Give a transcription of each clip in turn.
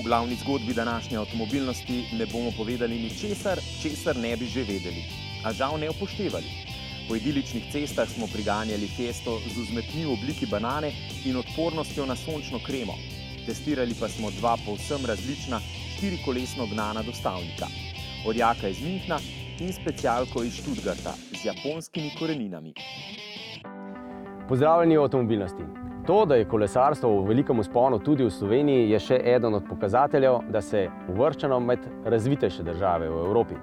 V glavni zgodbi današnje avtomobilnosti ne bomo povedali ničesar, česar ne bi že vedeli, a žal ne upoštevali. Po idiličnih cestah smo priganjali Fiesto z vzmetmi v obliki banane in odpornostjo na sončno kremo. Testirali pa smo dva povsem različna štirikolesno gnana dostavnika. Orjaka iz Münchna in specialko iz Stuttgarta z japonskimi koreninami. Pozdravljeni v avtomobilnosti. To, da je kolesarstvo v velikem vzponu tudi v Sloveniji, je še eden od pokazateljev, da se uvrščamo med razvitejše države v Evropi.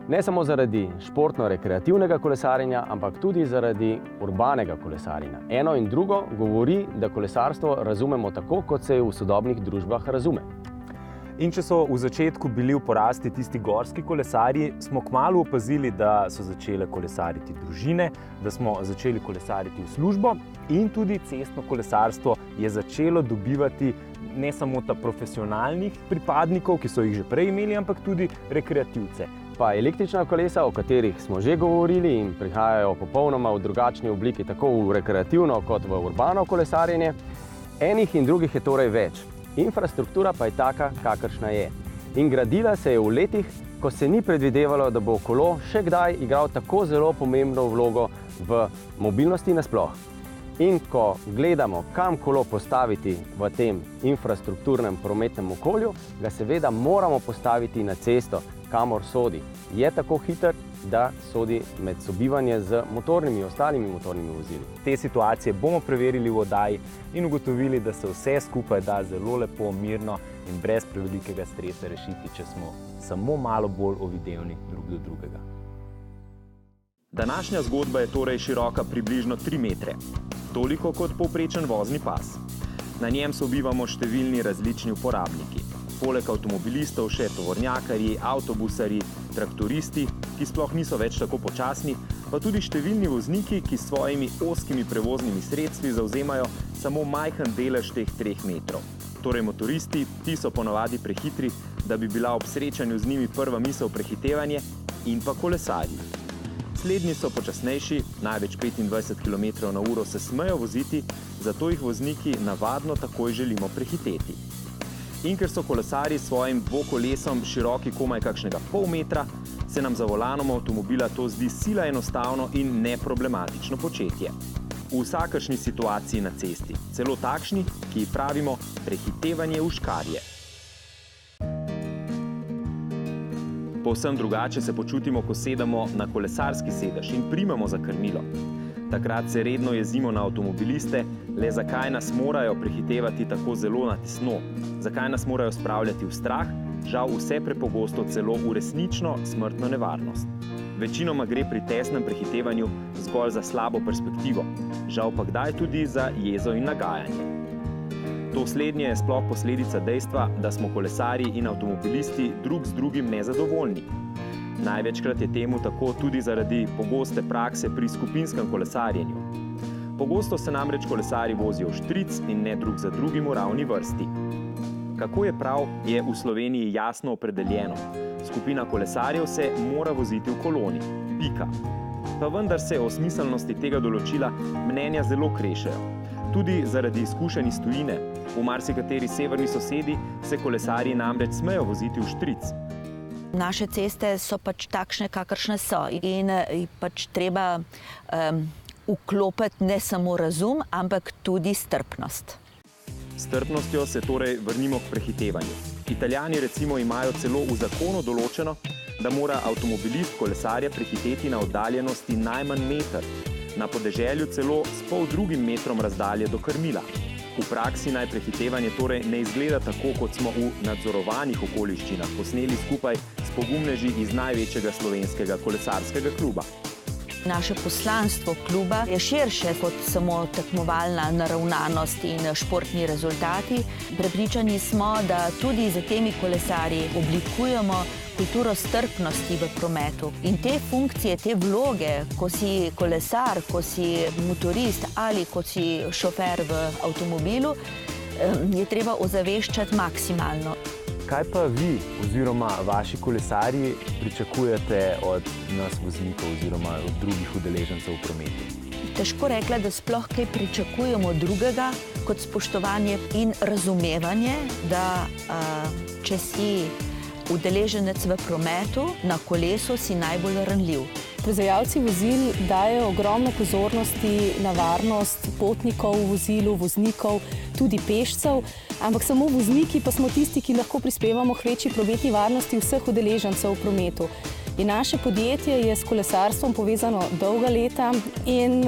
Ne samo zaradi športno-rekreativnega kolesarjenja, ampak tudi zaradi urbanega kolesarjenja. Eno in drugo govori, da kolesarstvo razumemo tako, kot se v sodobnih družbah razume. In če so v začetku bili v porasti tisti gorski kolesarji, smo kmalu opazili, da so začele kolesariti družine, da smo začeli kolesariti v službo in tudi cestno kolesarstvo je začelo dobivati ne samo ta profesionalnih pripadnikov, ki so jih že prej imeli, ampak tudi rekreativce. Pa električna kolesa, o katerih smo že govorili in prihajajo popolnoma v drugačni obliki, tako v rekreativno kot v urbano kolesarjenje, enih in drugih je torej več. Infrastruktura pa je taka, kakršna je. In gradila se je v letih, ko se ni predvidevalo, da bo kolo še kdaj igral tako zelo pomembno vlogo v mobilnosti nasploh. In ko gledamo, kam kolo postaviti v tem infrastrukturnem prometnem okolju, ga seveda moramo postaviti na cesto, kamor sodi. Je tako hiter, da sodi med sobivanje z ostalimi motornimi vozili. Te situacije bomo preverili v oddaji in ugotovili, da se vse skupaj da zelo lepo, mirno in brez prevelikega stresa rešiti, če smo samo malo bolj ovidevni drug do drugega. Današnja zgodba je torej široka približno 3 metre, toliko kot povprečen vozni pas. Na njem sobivamo številni različni uporabniki. Poleg avtomobilistov še tovornjakarji, avtobusarji, traktoristi, ki sploh niso več tako počasni, pa tudi številni vozniki, ki s svojimi ozkimi prevoznimi sredstvi zavzemajo samo majhen delež teh 3 metrov. Torej motoristi, ti so ponavadi prehitri, da bi bila ob srečanju z njimi prva misel prehitevanje, in pa kolesarji. Slednji so počasnejši, največ 25 km/h se smejo voziti, zato jih vozniki navadno takoj želimo prehiteti. In ker so kolesarji s svojim dvokolesom široki komaj kakšnega pol metra, se nam za volanom avtomobila to zdi sila enostavno in neproblematično početje. V vsakršni situaciji na cesti, celo takšni, ki ji pravimo prehitevanje v škarje. Povsem drugače se počutimo, ko sedemo na kolesarski sedež in primemo za krmilo. Takrat se redno jezimo na avtomobiliste, le zakaj nas morajo prehitevati tako zelo na tesno, zakaj nas morajo spravljati v strah, žal vse prepogosto celo v resnično smrtno nevarnost. Večinoma gre pri tesnem prehitevanju zgolj za slabo perspektivo, žal pa kdaj tudi za jezo in nagajanje. To slednje je sploh posledica dejstva, da smo kolesarji in avtomobilisti drug z drugim nezadovoljni. Največkrat je temu tako tudi zaradi pogoste prakse pri skupinskem kolesarjenju. Pogosto se namreč kolesarji vozijo vštric in ne drug za drugim v ravni vrsti. Kako je prav, je v Sloveniji jasno opredeljeno. Skupina kolesarjev se mora voziti v koloni. Pika. Pa vendar se o smiselnosti tega določila mnenja zelo krešejo. Tudi zaradi izkušenj iz tujine. V marsikateri severni sosedi se kolesarji namreč smejo voziti v vštric. Naše ceste so pač takšne, kakršne so in pač treba vklopiti ne samo razum, ampak tudi strpnost. S strpnostjo se torej vrnimo k prehitevanju. Italijani recimo imajo celo v zakonu določeno, da mora avtomobilist kolesarja prehiteti na oddaljenosti najmanj meter, na podeželju celo s poldrugim metrom razdalje do krmila. V praksi naj prehitevanje torej ne izgleda tako, kot smo v nadzorovanih okoliščinah posneli skupaj s pogumneži iz največjega slovenskega kolesarskega kluba. Naše poslanstvo kluba je širše kot samo tekmovalna naravnanost in športni rezultati. Prepričani smo, da tudi za temi kolesarji oblikujemo kulturo strpnosti v prometu. In te funkcije, te vloge, ko si kolesar, ko si motorist ali ko si šofer v avtomobilu, je treba ozaveščati maksimalno. Kaj pa vi oziroma vaši kolesarji pričakujete od nas voznikov oziroma od drugih udeležencev v prometu? težko rekla, da sploh kaj pričakujemo drugega kot spoštovanje in razumevanje, da če si udeleženec v prometu, na kolesu si najbolj ranljiv. Proizvajalci vozil dajejo ogromno pozornosti na varnost potnikov v vozilu, voznikov, tudi pešcev, ampak samo vozniki pa smo tisti, ki lahko prispevamo k večji prometni varnosti vseh udeležencev v prometu. In naše podjetje je s kolesarstvom povezano dolga leta in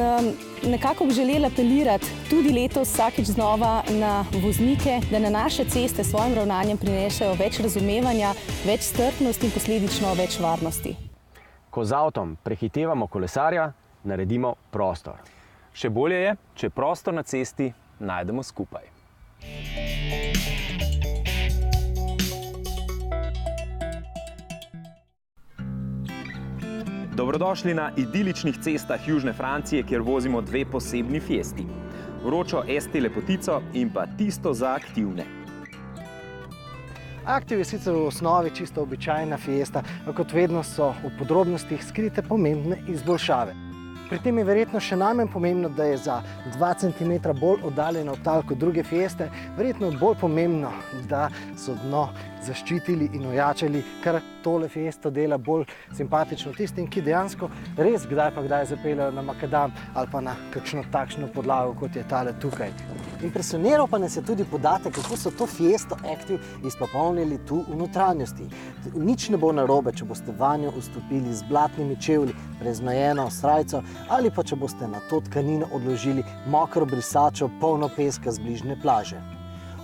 nekako bi želela apelirati tudi letos vsakič znova na voznike, da na naše ceste s svojim ravnanjem prinesejo več razumevanja, več strpnosti in posledično več varnosti. Ko z avtom prehitevamo kolesarja, naredimo prostor. Še bolje je, če prostor na cesti najdemo skupaj. Dobrodošli na idiličnih cestah južne Francije, kjer vozimo dve posebni fiesti. Vročo ST lepotico in pa tisto za aktivne. Active je sicer v osnovi čisto običajna fiesta, a kot vedno so v podrobnostih skrite pomembne izboljšave. Pri tem je verjetno še najmanj pomembno, da je za 2 cm bolj oddaljena od tal kot druge fieste, verjetno bolj pomembno, da so dno zaščitili in ojačali, kar tole fiesto dela bolj simpatično tistim, ki dejansko res kdaj pa kdaj zapeljajo na makadam ali pa na kakšno takšno podlago, kot je tale tukaj. Impresioniral pa nas je tudi podatek, kako so to Fiesto Active izpopolnili tu v notranjosti. Nič ne bo narobe, če boste vanjo vstopili z blatnimi čevlji, prezmejeno srajco ali pa če boste na to tkanino odložili mokro brisačo polno peska z bližnje plaže.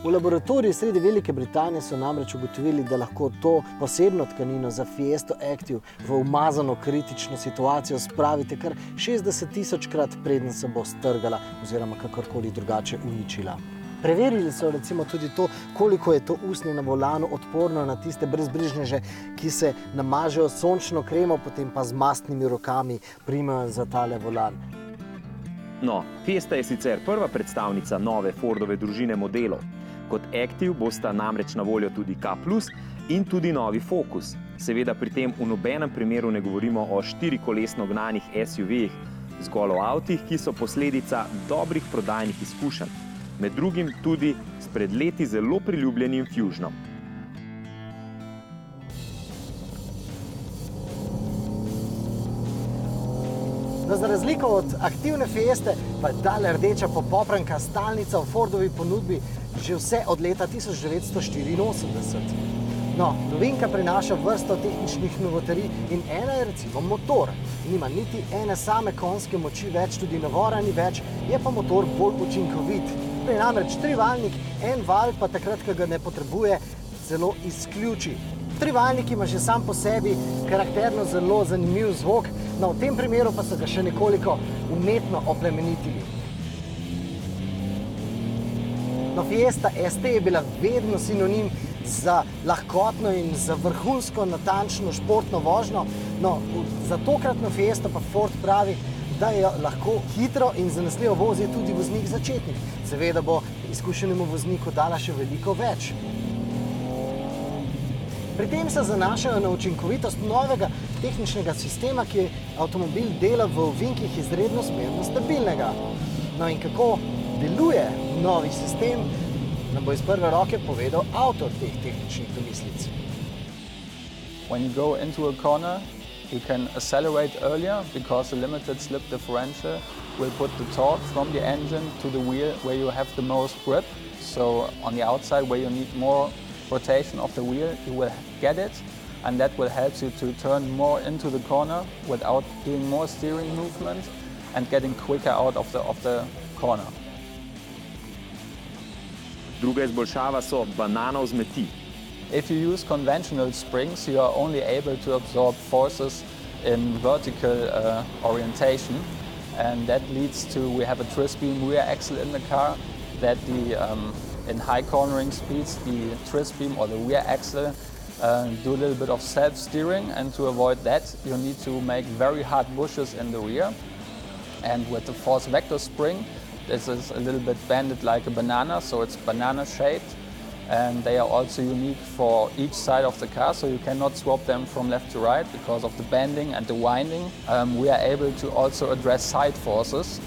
V laboratoriju sredi Velike Britanije so namreč ugotovili, da lahko to posebno tkanino za Fiesto Active v umazano kritično situacijo spravite kar 60 000-krat, preden se bo strgala oziroma kakorkoli drugače uničila. Preverili so recimo tudi to, koliko je to usnje na volanu odporno na tiste brezbrižneže, ki se namažejo sončno kremo, potem pa z mastnimi rokami primejo za tale volan. No, Fiesta je sicer prva predstavnica nove Fordove družine modelov. Kot Active bosta namreč na voljo tudi K+ in tudi novi Focus. Seveda pri tem v nobenem primeru ne govorimo o 4-kolesno gnanih SUV-jih, zgolj o avtih, ki so posledica dobrih prodajnih izkušenj. Med drugim tudi s pred leti zelo priljubljenim Fusionom. No, za razliko od aktivne Fieste pa je tale rdeča popopranka stalnica v Fordovi ponudbi že vse od leta 1984. No, novinka prinaša vrsto tehničnih novotarij in ena je recimo motor. Nima niti ene same konjske moči več, tudi navora ni več, je pa motor bolj učinkovit. To je namreč trivaljnik, en val pa takrat, ko ga ne potrebuje, celo izključi. Trivaljnik ima že sam po sebi karakterno zelo zanimiv zvok, no v tem primeru pa so ga še nekoliko umetno oplemenitili. No, Fiesta ST je bila vedno sinonim za lahkotno in za vrhunsko natančno športno vožnjo, no za tokratno Fiesto pa Ford pravi, da jo lahko hitro in zanesljivo vozi tudi voznik začetnik. Seveda bo izkušenemu vozniku dala še veliko več. Pri tem se zanašajo na učinkovitost novega tehničnega sistema, ki avtomobil dela v ovinkih izredno smerno stabilnega. No in kako deluje novi sistem, nam bo iz prve roke povedal avtor teh tehničnih domislic. When you go into a corner, you can accelerate earlier because the limited slip differential will put the torque from the engine to the wheel where you have the most grip. So on the outside where you need more rotation of the wheel, you will get it, and that will help you to turn more into the corner without doing more steering movement and getting quicker out of the corner. Druga izboljšava so banana vzmeti. If you use conventional springs, you are only able to absorb forces in vertical orientation, and that leads to, we have a twist beam rear axle in the car, that in high cornering speeds, the twist beam or the rear axle do a little bit of self-steering, and to avoid that, you need to make very hard bushes in the rear. And with the force vector spring, this is a little bit bended like a banana, so it's banana shaped, and they are also unique for each side of the car, so you cannot swap them from left to right because of the bending and the winding. We are able to also address side forces,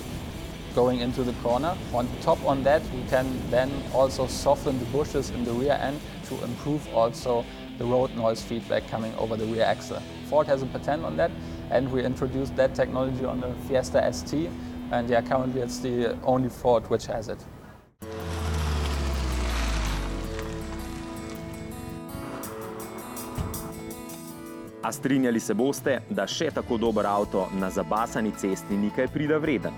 going into the corner. On top on that, we can then also soften the bushes in the rear end to improve also the road noise feedback coming over the rear axle. Ford has a patent on that, and we introduced that technology on the Fiesta ST, and yeah, currently it's the only Ford which has it. A strinjali se boste, da še tako dober avto na zabasani cesti ni kaj prida vreden.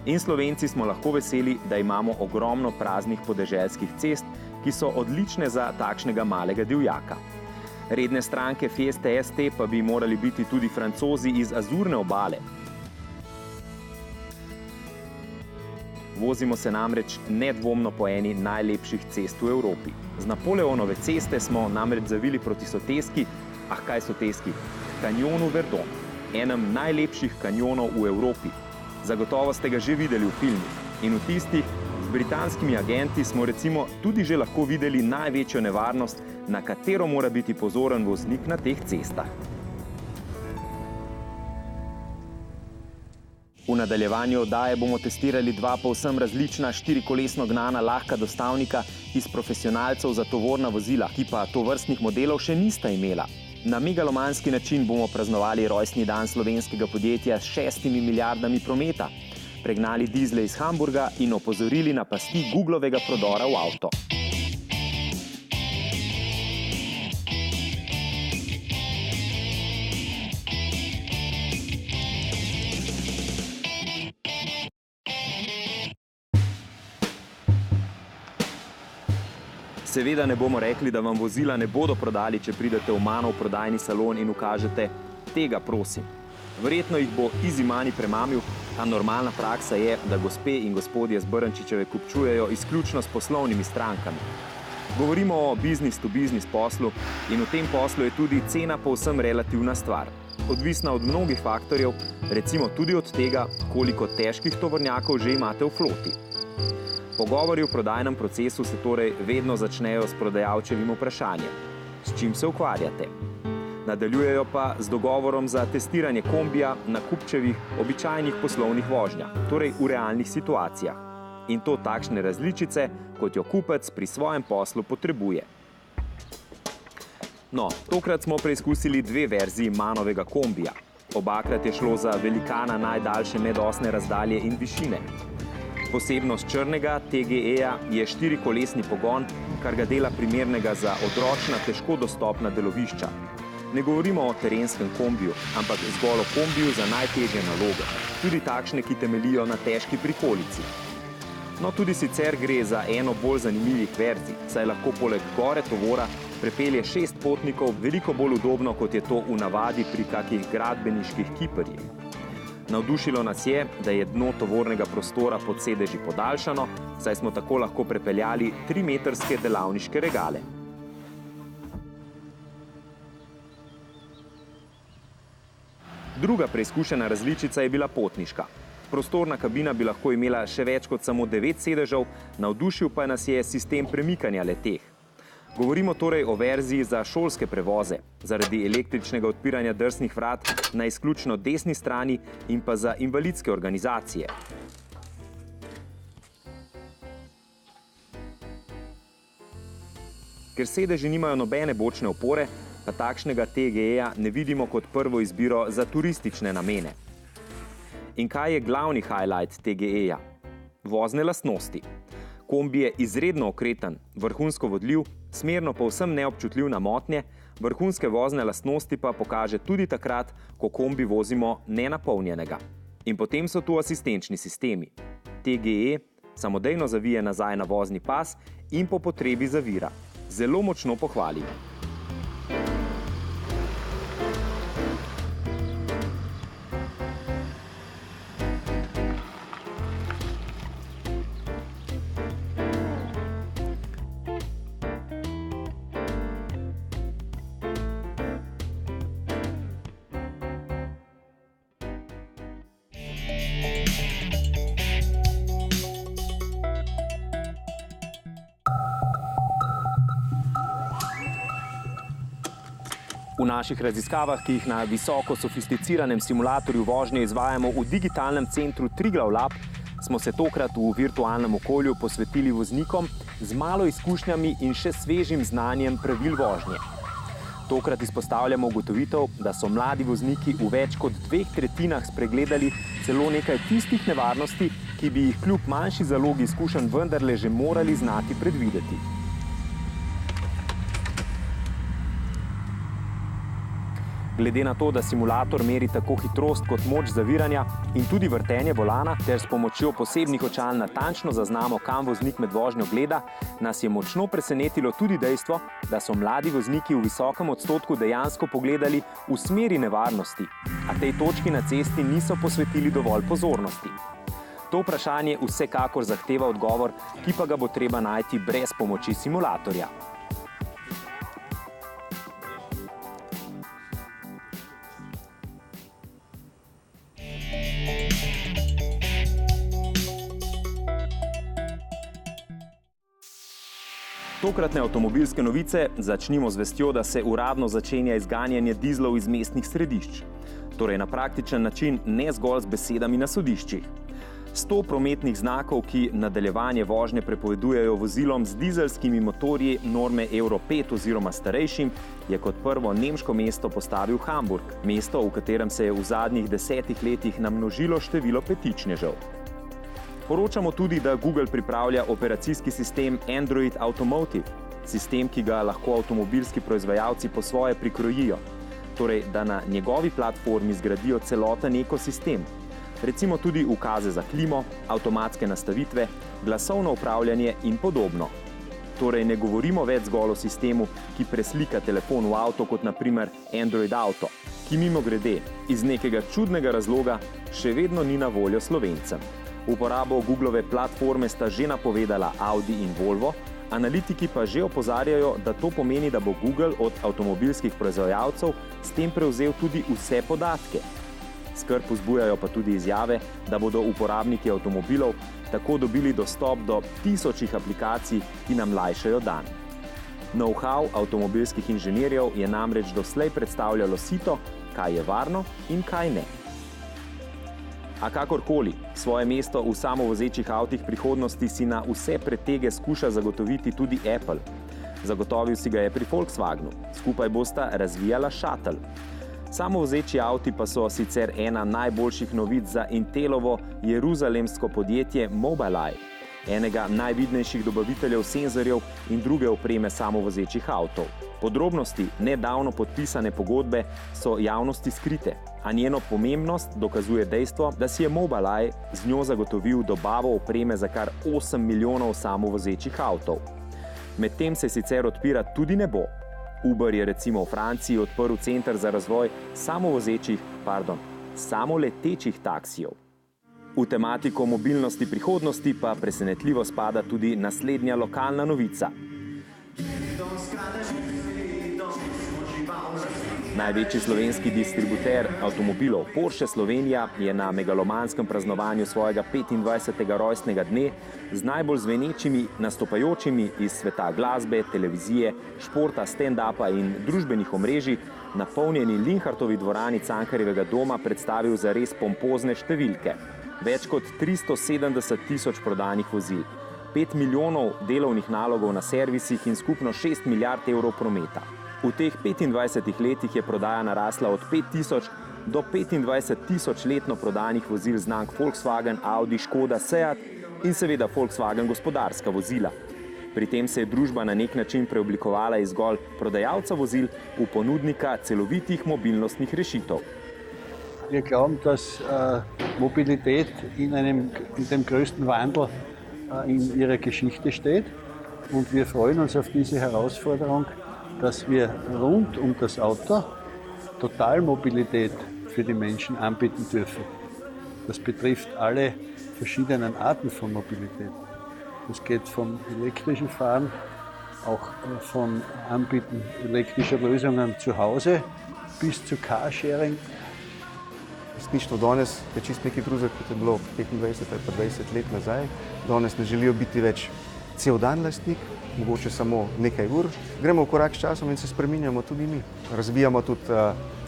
In Slovenci smo lahko veseli, da imamo ogromno praznih podeželskih cest, ki so odlične za takšnega malega divjaka. Redne stranke Fieste ST pa bi morali biti tudi Francozi iz Azurne obale. Vozimo se namreč nedvomno po eni najlepših cest v Evropi. Z Napoleonove ceste smo namreč zavili proti soteski, kaj soteski? Kanjonu Verdon, enem najlepših kanjonov v Evropi. Zagotovo ste ga že videli v filmih. In v tistih z britanskimi agenti smo recimo tudi že lahko videli največjo nevarnost, na katero mora biti pozoren voznik na teh cestah. V nadaljevanju oddaje bomo testirali dva povsem različna štirikolesno gnana lahka dostavnika iz profesionalcev za tovorna vozila, ki pa tovrstnih modelov še nista imela. Na megalomanski način bomo praznovali rojstni dan slovenskega podjetja s 6 milijardami prometa, pregnali dizle iz Hamburga in opozorili na pasti Googlovega prodora v avto. Seveda ne bomo rekli, da vam vozila ne bodo prodali, če pridete v mano v prodajni salon in ukažete tega, prosim. Verjetno jih bo Easy Money premamil, a normalna praksa je, da gospe in gospodje z Brnčičeve kupčujejo izključno s poslovnimi strankami. Govorimo o business-to-business poslu in v tem poslu je tudi cena povsem relativna stvar. Odvisna od mnogih faktorjev, recimo tudi od tega, koliko težkih tovornjakov že imate v floti. Pogovori v prodajnem procesu se torej vedno začnejo s prodajalčevim vprašanjem. S čim se ukvarjate? Nadaljujejo pa z dogovorom za testiranje kombija na kupčevih običajnih poslovnih vožnjah, torej v realnih situacijah. In to takšne različice, kot jo kupec pri svojem poslu potrebuje. No, tokrat smo preizkusili dve verziji Manovega kombija. Obakrat je šlo za velikana najdaljše medosne razdalje in višine. Posebnost črnega TGE-ja je štirikolesni pogon, kar ga dela primernega za odročna, težko dostopna delovišča. Ne govorimo o terenskem kombiju, ampak zgolj o kombiju za najtežje naloge, tudi takšne, ki temeljijo na težki prikolici. No, tudi sicer gre za eno bolj zanimivih verzij, saj lahko poleg gore tovora prepelje 6 potnikov veliko bolj udobno, kot je to v navadi pri kakih gradbeniških kiperjih. Navdušilo nas je, da je dno tovornega prostora pod sedeži podaljšano, saj smo tako lahko prepeljali 3-metrske delavniške regale. Druga preizkušena različica je bila potniška. Prostorna kabina bi lahko imela še več kot samo 9 sedežev, navdušil pa nas je sistem premikanja le-teh. Govorimo torej o verziji za šolske prevoze, zaradi električnega odpiranja drsnih vrat na izključno desni strani in pa za invalidske organizacije. Ker sedeži nimajo nobene bočne opore, pa takšnega TGE-ja ne vidimo kot prvo izbiro za turistične namene. In kaj je glavni highlight TGE-ja? Vozne lastnosti. Kombi je izredno okreten, vrhunsko vodljiv, smerno povsem neobčutljiv na motnje, vrhunske vozne lastnosti pa pokaže tudi takrat, ko kombi vozimo nenapolnjenega. In potem so tu asistenčni sistemi. TGE samodejno zavije nazaj na vozni pas in po potrebi zavira. Zelo močno pohvalimo. V naših raziskavah, ki jih na visoko sofisticiranem simulatorju vožnje izvajamo v digitalnem centru Triglav Lab, smo se tokrat v virtualnem okolju posvetili voznikom z malo izkušnjami in še svežim znanjem pravil vožnje. Tokrat izpostavljamo ugotovitev, da so mladi vozniki v več kot 2/3 spregledali celo nekaj tistih nevarnosti, ki bi jih kljub manjši zalogi izkušenj vendarle že morali znati predvideti. Glede na to, da simulator meri tako hitrost kot moč zaviranja in tudi vrtenje volana, ter s pomočjo posebnih očal natančno zaznamo, kam voznik med vožnjo gleda, nas je močno presenetilo tudi dejstvo, da so mladi vozniki v visokem odstotku dejansko pogledali v smeri nevarnosti, a tej točki na cesti niso posvetili dovolj pozornosti. To vprašanje vsekakor zahteva odgovor, ki pa ga bo treba najti brez pomoči simulatorja. Tokratne avtomobilske novice začnimo z vestjo, da se uradno začenja izganjanje dizlov iz mestnih središč. Torej na praktičen način, ne zgolj z besedami na sodiščih. 100 prometnih znakov, ki nadaljevanje vožnje prepovedujejo vozilom z dizelskimi motorji norme Euro 5 oziroma starejšim, je kot prvo nemško mesto postavil Hamburg, mesto, v katerem se je v zadnjih 10 letih namnožilo število petičnežev. Poročamo tudi, da Google pripravlja operacijski sistem Android Automotive, sistem, ki ga lahko avtomobilski proizvajalci po svoje prikrojijo, torej da na njegovi platformi zgradijo celoten ekosistem, recimo tudi ukaze za klimo, avtomatske nastavitve, glasovno upravljanje in podobno. Torej ne govorimo več zgolj o sistemu, ki preslika telefon v avto, kot na primer Android Auto, ki mimogrede iz nekega čudnega razloga še vedno ni na voljo Slovencem. Uporabo Googlove platforme sta že napovedala Audi in Volvo, analitiki pa že opozarjajo, da to pomeni, da bo Google od avtomobilskih proizvajalcev s tem prevzel tudi vse podatke. Skrb vzbujajo pa tudi izjave, da bodo uporabniki avtomobilov tako dobili dostop do tisočih aplikacij, ki nam lajšajo dan. Know-how avtomobilskih inženirjev je namreč doslej predstavljalo sito, kaj je varno in kaj ne. A kakorkoli, svoje mesto v samovozečih avtih prihodnosti si na vse pretege skuša zagotoviti tudi Apple. Zagotovil si ga je pri Volkswagenu, skupaj bosta razvijala Shuttle. Samovozeči avti pa so sicer ena najboljših novic za Intelovo jeruzalemsko podjetje Mobileye, enega najvidnejših dobaviteljev senzorjev in druge opreme samovozečih avtov. Podrobnosti nedavno podpisane pogodbe so javnosti skrite, a njeno pomembnost dokazuje dejstvo, da si je Mobileye z njo zagotovil dobavo opreme za kar 8 milijonov samovozečih avtov. Medtem se sicer odpira tudi nebo. Uber je recimo v Franciji odprl center za razvoj samoletečih taksijev. V tematiko mobilnosti prihodnosti pa presenetljivo spada tudi naslednja lokalna novica. Največji slovenski distributer avtomobilov Porsche Slovenija je na megalomanskem praznovanju svojega 25. rojstnega dne z najbolj zvenečimi nastopajočimi iz sveta glasbe, televizije, športa, stand-upa in družbenih omrežij napolnjeni Linhartovi dvorani Cankarjevega doma predstavil zares pompozne številke. Več kot 370 tisoč prodanih vozil, 5 milijonov delovnih nalogov na servisih in skupno 6 milijard evrov prometa. V teh 25 letih je prodaja narasla od 5 tisoč do 25 tisoč letno prodanih vozil znamk Volkswagen, Audi, Škoda, Seat in seveda Volkswagen gospodarska vozila. Pri tem se je družba na nek način preoblikovala iz zgolj prodajalca vozil v ponudnika celovitih mobilnostnih rešitev. Wir glauben, dass Mobilität in dem größten Wandel in ihrer Geschichte steht und wir freuen uns auf diese Herausforderung, dass wir rund um das Auto Totalmobilität für die Menschen anbieten dürfen. Das betrifft alle verschiedenen Arten von Mobilität. Das geht vom elektrischen Fahren, auch von Anbieten elektrischer Lösungen zu Hause bis zu Carsharing. Resnično danes je čisto nekaj drugega, kot je bilo 25 ali pa 20 let nazaj. Danes ne želijo biti več cel dan lastnik, mogoče samo nekaj ur. Gremo v korak s časom in se spreminjamo tudi mi. Razvijamo tudi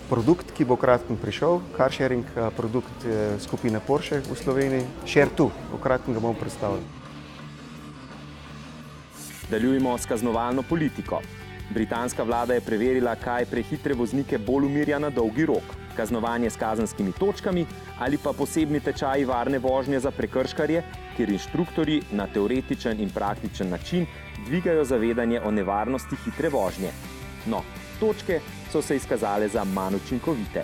produkt, ki bo kratkem prišel, car sharing produkt skupine Porsche v Sloveniji, Share2, v kratkem ga bomo predstavili. Nadaljujemo s kaznovalno politiko. Britanska vlada je preverila, kaj prehitre voznike bolj umirja na dolgi rok. Kaznovanje s kazenskimi točkami ali pa posebni tečaji varne vožnje za prekrškarje, kjer inštruktorji na teoretičen in praktičen način dvigajo zavedanje o nevarnosti hitre vožnje. No, točke so se izkazale za manj učinkovite.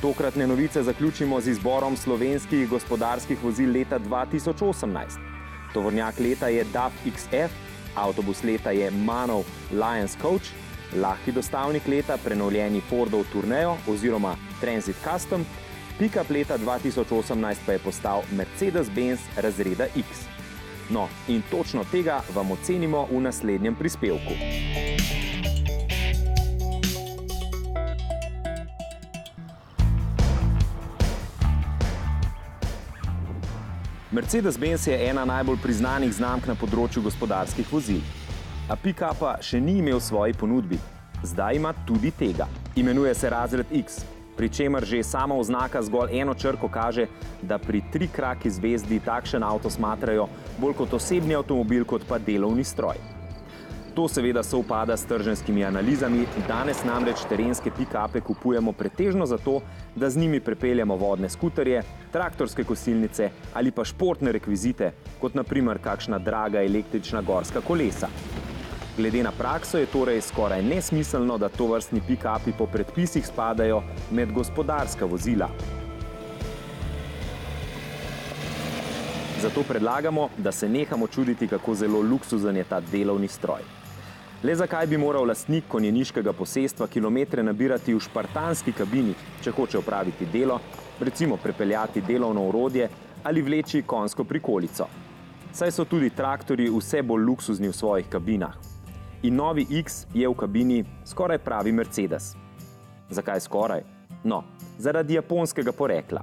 Tokratne novice zaključimo z izborom slovenskih gospodarskih vozil leta 2018. Tovornjak leta je DAF XF, avtobus leta je MANov Lions Coach, lahki dostavnik leta prenovljeni Fordov Tourneo oziroma Transit Custom, pick-up leta 2018 pa je postal Mercedes-Benz razreda X. No, in točno tega vam ocenimo v naslednjem prispevku. Mercedes-Benz je ena najbolj priznanih znamk na področju gospodarskih vozil. A pick-upa še ni imel v svoji ponudbi. Zdaj ima tudi tega. Imenuje se razred X, pri čemer že sama oznaka zgolj eno črko kaže, da pri trikraki zvezdi takšen avto smatrajo bolj kot osebni avtomobil, kot pa delovni stroj. To seveda sovpada s trženjskimi analizami, danes namreč terenske pick-upe kupujemo pretežno zato, da z njimi prepeljamo vodne skuterje, traktorske kosilnice ali pa športne rekvizite, kot na primer kakšna draga električna gorska kolesa. Glede na prakso je torej skoraj nesmiselno, da tovrstni pick-upi po predpisih spadajo med gospodarska vozila. Zato predlagamo, da se nehamo čuditi, kako zelo luksuzen je ta delovni stroj. Le zakaj bi moral lastnik konjeniškega posestva kilometre nabirati v špartanski kabini, če hoče opraviti delo, recimo prepeljati delovno orodje ali vleči konjsko prikolico. Saj so tudi traktorji vse bolj luksuzni v svojih kabinah. In novi X je v kabini skoraj pravi Mercedes. Zakaj skoraj? No, zaradi japonskega porekla.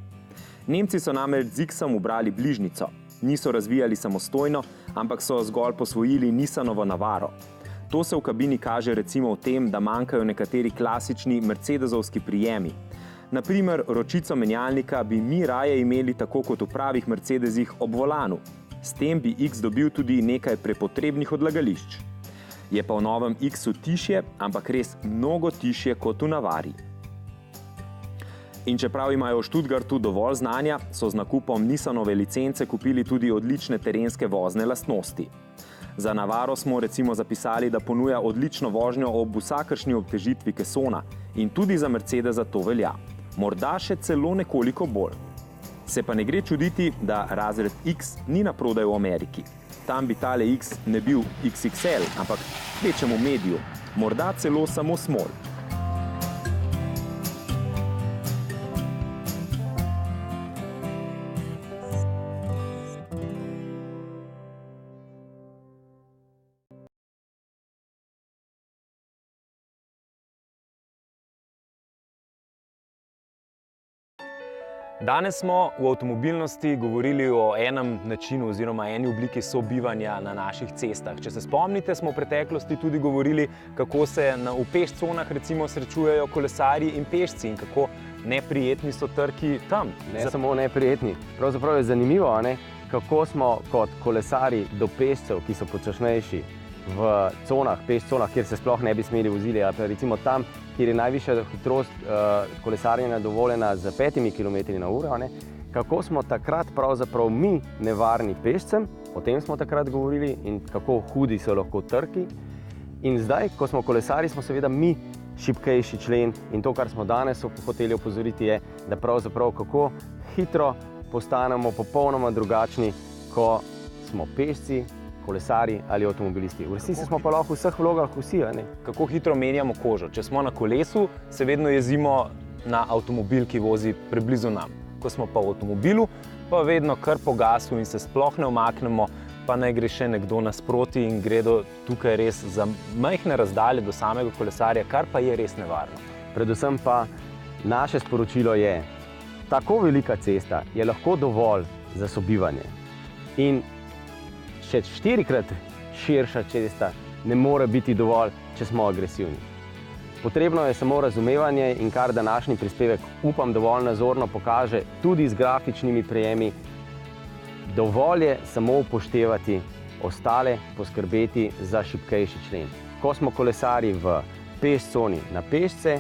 Nemci so namreč z X-om ubrali bližnjico. Niso razvijali samostojno, ampak so zgolj posvojili Nissanovo Navaro. To se v kabini kaže recimo v tem, da manjkajo nekateri klasični mercedesovski prijemi. Na primer, ročico menjalnika bi mi raje imeli tako kot v pravih Mercedesih ob volanu. S tem bi X dobil tudi nekaj prepotrebnih odlagališč. Je pa v novem X-u tišje, ampak res mnogo tišje kot v Navari. In čeprav imajo v Stuttgartu dovolj znanja, so z nakupom Nissanove licence kupili tudi odlične terenske vozne lastnosti. Za Navaro smo recimo zapisali, da ponuja odlično vožnjo ob vsakršni obtežitvi kesona in tudi za Mercedesa to velja. Morda še celo nekoliko bolj. Se pa ne gre čuditi, da razred X ni naprodaj v Ameriki. Tam bi tale X ne bil XXL, ampak kvečjemu medium, morda celo samo small. Danes smo v avtomobilnosti govorili o enem načinu oziroma eni obliki sobivanja na naših cestah. Če se spomnite, smo v preteklosti tudi govorili, kako se v pešconah recimo srečujejo kolesarji in pešci in kako neprijetni so trki tam. Ne samo neprijetni. Pravzaprav je zanimivo, kako smo kot kolesarji do pešcev, ki so počasnejši v conah, pešconah, kjer se sploh ne bi smeli vozili, ali pa recimo tam, kjer je najvišja hitrost kolesarjenja dovoljena z 5 km/h, kako smo takrat pravzaprav mi nevarni pešcem, o tem smo takrat govorili in kako hudi so lahko trki. In zdaj, ko smo kolesarji, smo seveda mi šibkejši člen in to, kar smo danes hoteli opozoriti, je, da pravzaprav kako hitro postanemo popolnoma drugačni, ko smo pešci, kolesarji ali avtomobilisti. V resnici smo pa lahko v vseh vlogah vsi. Kako hitro menjamo kožo. Če smo na kolesu, se vedno jezimo na avtomobil, ki vozi preblizu nam. Ko smo pa v avtomobilu, pa vedno kar po gasu in se sploh ne umaknemo, pa naj gre še nekdo nasproti in gredo tukaj res za majhne razdalje do samega kolesarja, kar pa je res nevarno. Predvsem pa naše sporočilo je, tako velika cesta je lahko dovolj za sobivanje. In še 4-krat širša cesta ne more biti dovolj, če smo agresivni. Potrebno je samo razumevanje in kar današnji prispevek, upam, dovolj nazorno pokaže, tudi z grafičnimi prijemi, dovolj je samo upoštevati ostale, poskrbeti za šibkejši člen. Ko smo kolesarji v peš coni na pešce,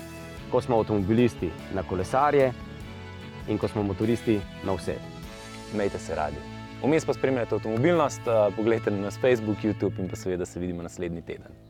ko smo avtomobilisti na kolesarje in ko smo motoristi na vse. Imejte se radi. Vmes pa spremljajte avtomobilnost, pogledajte nas Facebook, YouTube in pa seveda se vidimo naslednji teden.